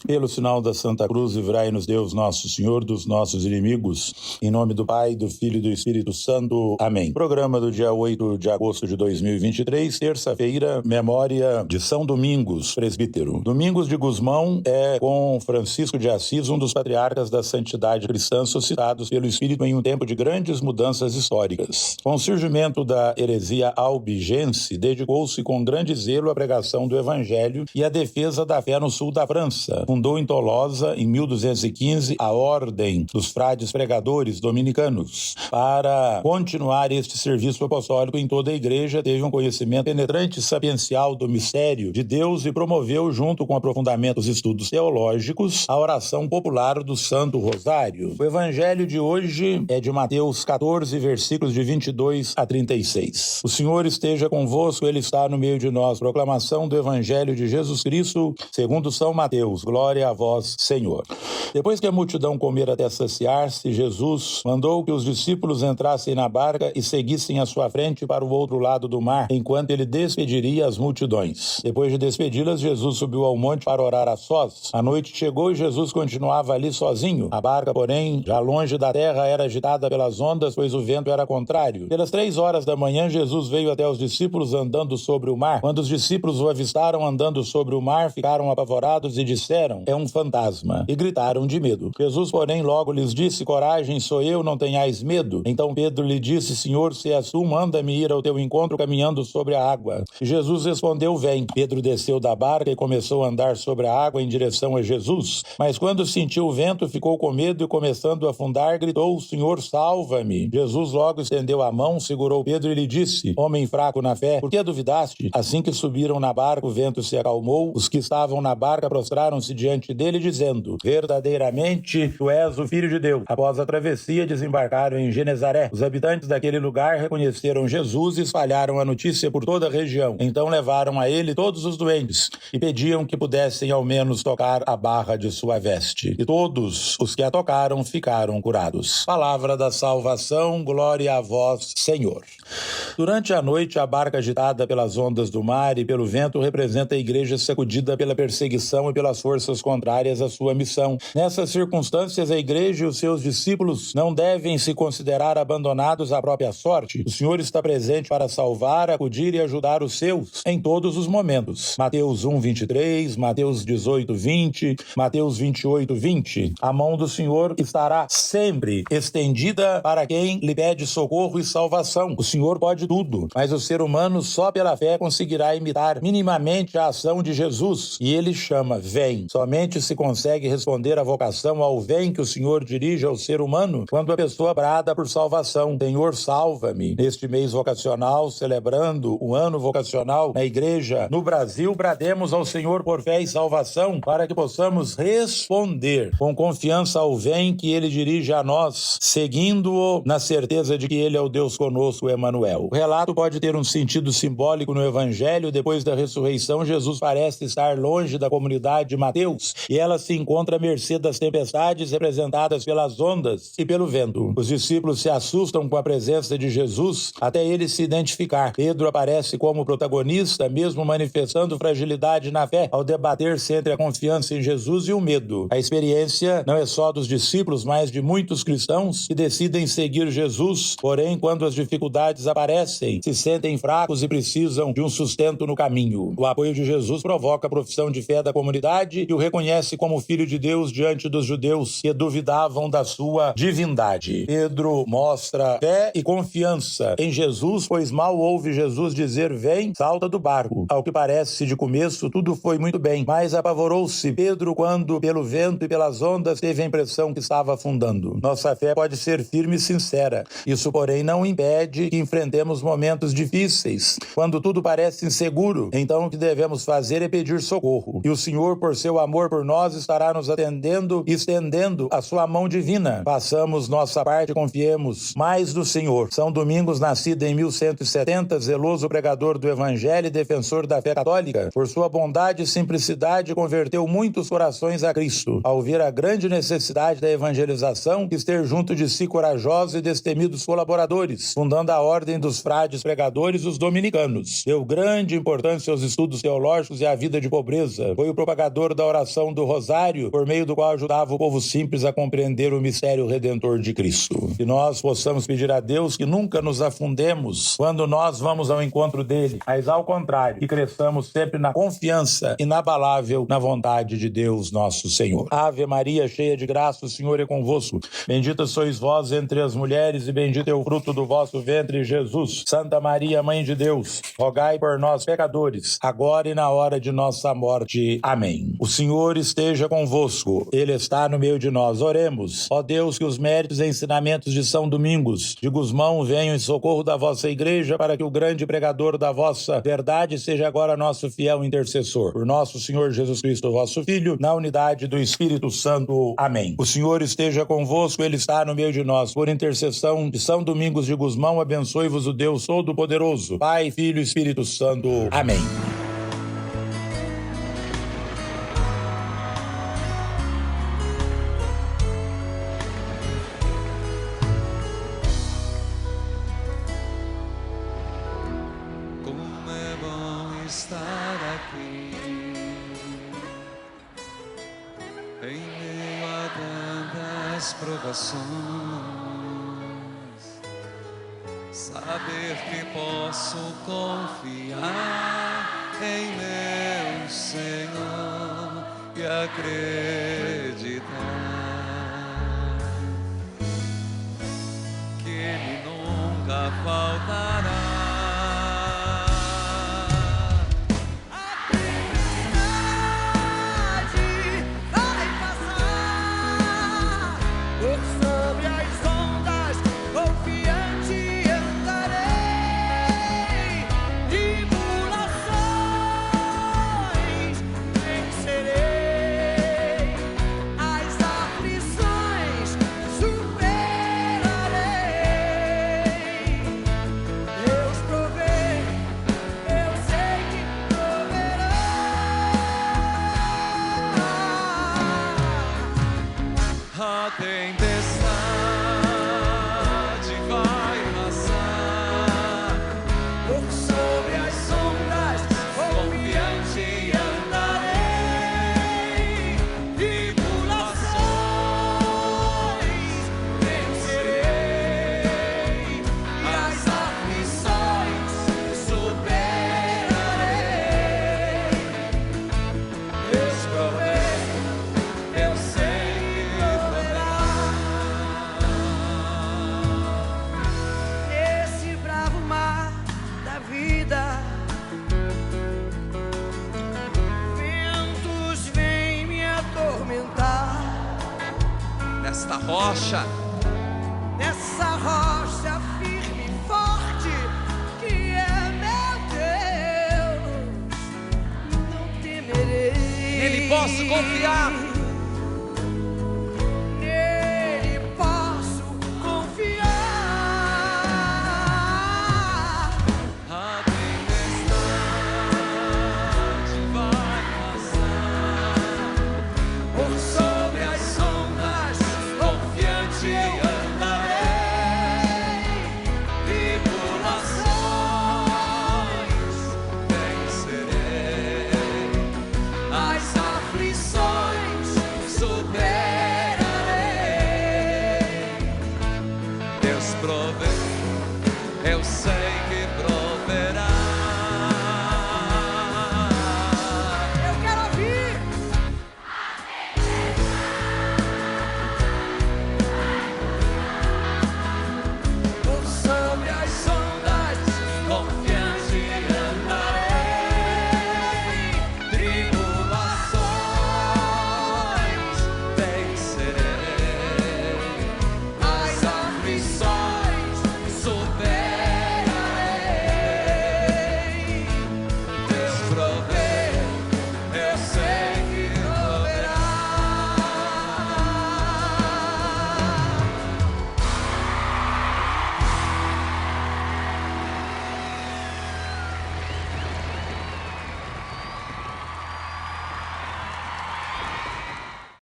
Pelo sinal da Santa Cruz, livrai-nos Deus nosso Senhor dos nossos inimigos. Em nome do Pai, do Filho e do Espírito Santo. Amém. Programa do dia 8 de agosto de 2023, terça-feira, memória de São Domingos, presbítero. Domingos de Gusmão é, com Francisco de Assis, um dos patriarcas da santidade cristã suscitados pelo Espírito em um tempo de grandes mudanças históricas. Com o surgimento da heresia albigense, dedicou-se com grande zelo à pregação do Evangelho e à defesa da fé no sul da França. Fundou em Tolosa, em 1215, a Ordem dos Frades Pregadores Dominicanos. Para continuar este serviço apostólico em toda a Igreja, teve um conhecimento penetrante e sapiencial do mistério de Deus e promoveu, junto com aprofundamento dos estudos teológicos, a oração popular do Santo Rosário. O Evangelho de hoje é de Mateus 14, versículos de 22 a 36. O Senhor esteja convosco, Ele está no meio de nós. Proclamação do Evangelho de Jesus Cristo, segundo São Mateus. Glória a vós, Senhor. Depois que a multidão comera até saciar-se, Jesus mandou que os discípulos entrassem na barca e seguissem à sua frente para o outro lado do mar, enquanto ele despediria as multidões. Depois de despedi-las, Jesus subiu ao monte para orar a sós. A noite chegou e Jesus continuava ali sozinho. A barca, porém, já longe da terra, era agitada pelas ondas, pois o vento era contrário. Pelas 3 horas da manhã, Jesus veio até os discípulos andando sobre o mar. Quando os discípulos o avistaram andando sobre o mar, ficaram apavorados e disseram: é um fantasma, e gritaram de medo. Jesus, porém, logo lhes disse: coragem, sou eu, não tenhais medo. Então Pedro lhe disse: Senhor, se és tu, manda-me ir ao teu encontro caminhando sobre a água. E Jesus respondeu: vem. Pedro desceu da barca e começou a andar sobre a água em direção a Jesus. Mas quando sentiu o vento, ficou com medo e, começando a afundar, gritou: Senhor, salva-me. Jesus logo estendeu a mão, segurou Pedro e lhe disse: homem fraco na fé, por que duvidaste? Assim que subiram na barca, o vento se acalmou. Os que estavam na barca prostraram-se diante dele, dizendo: verdadeiramente tu és o Filho de Deus. Após a travessia, desembarcaram em Genezaré. Os habitantes daquele lugar reconheceram Jesus e espalharam a notícia por toda a região. Então levaram a ele todos os doentes e pediam que pudessem ao menos tocar a barra de sua veste. E todos os que a tocaram ficaram curados. Palavra da salvação, glória a vós, Senhor. Durante a noite, a barca agitada pelas ondas do mar e pelo vento representa a igreja sacudida pela perseguição e pelas forças contrárias à sua missão. Nessas circunstâncias, a igreja e os seus discípulos não devem se considerar abandonados à própria sorte. O Senhor está presente para salvar, acudir e ajudar os seus em todos os momentos. Mateus 1, 23, Mateus 18, 20, Mateus 28, 20. A mão do Senhor estará sempre estendida para quem lhe pede socorro e salvação. O Senhor pode tudo, mas o ser humano só pela fé conseguirá imitar minimamente a ação de Jesus. E ele chama: vem. Somente se consegue responder à vocação ao vem que o Senhor dirige ao ser humano quando a pessoa brada por salvação: Senhor, salva-me. Neste mês vocacional, celebrando o ano vocacional na igreja no Brasil, brademos ao Senhor por fé e salvação para que possamos responder com confiança ao vem que ele dirige a nós, seguindo-o na certeza de que ele é o Deus conosco, Emanuel. O relato pode ter um sentido simbólico no Evangelho. Depois da ressurreição, Jesus parece estar longe da comunidade de Mateus e ela se encontra à mercê das tempestades representadas pelas ondas e pelo vento. Os discípulos se assustam com a presença de Jesus até ele se identificar. Pedro aparece como protagonista, mesmo manifestando fragilidade na fé, ao debater-se entre a confiança em Jesus e o medo. A experiência não é só dos discípulos, mas de muitos cristãos que decidem seguir Jesus, porém, quando as dificuldades aparecem, se sentem fracos e precisam de um sustento no caminho. O apoio de Jesus provoca a profissão de fé da comunidade e o reconhece como Filho de Deus diante dos judeus que duvidavam da sua divindade. Pedro mostra fé e confiança em Jesus, pois mal ouve Jesus dizer: vem, salta do barco. Ao que parece, de começo, tudo foi muito bem, mas apavorou-se Pedro quando, pelo vento e pelas ondas, teve a impressão que estava afundando. Nossa fé pode ser firme e sincera. Isso, porém, não impede que enfrentemos momentos difíceis. Quando tudo parece inseguro, então o que devemos fazer é pedir socorro. E o Senhor, por seu amor por nós, estará nos atendendo e estendendo a sua mão divina. Façamos nossa parte e confiemos mais no Senhor. São Domingos, nascido em 1170, zeloso pregador do Evangelho e defensor da fé católica, por sua bondade e simplicidade, converteu muitos corações a Cristo. Ao ver a grande necessidade da evangelização, quis ter junto de si corajosos e destemidos colaboradores, fundando a Ordem dos Frades Pregadores, os Dominicanos. Deu grande importância aos estudos teológicos e à vida de pobreza. Foi o propagador da oração do Rosário, por meio do qual ajudava o povo simples a compreender o mistério redentor de Cristo. Que nós possamos pedir a Deus que nunca nos afundemos quando nós vamos ao encontro dele, mas ao contrário, que cresçamos sempre na confiança inabalável na vontade de Deus nosso Senhor. Ave Maria, cheia de graça, o Senhor é convosco. Bendita sois vós entre as mulheres e bendito é o fruto do vosso ventre, Jesus. Santa Maria, Mãe de Deus, rogai por nós, pecadores, agora e na hora de nossa morte. Amém. O Senhor esteja convosco. Ele está no meio de nós. Oremos. Ó Deus, que os méritos e ensinamentos de São Domingos de Gusmão venham em socorro da vossa igreja, para que o grande pregador da vossa verdade seja agora nosso fiel intercessor. Por nosso Senhor Jesus Cristo, vosso Filho, na unidade do Espírito Santo. Amém. O Senhor esteja convosco. Ele está no meio de nós. Por intercessão de São Domingos de Gusmão, abençoe-vos o Deus Todo-Poderoso, Pai, Filho e Espírito Santo. Amém. Como é bom estar aqui, em meio a tantas provações, saber que posso confiar em meu Senhor e acreditar que Ele nunca faltará. A tempestade vai passar, por sobre as ondas, confiante andarei, tribulações vencerei, e as aflições superarei. Deus provê, eu sei. Ventos vêm me atormentar nesta rocha firme e forte que é meu Deus, não temerei. Nele posso confiar.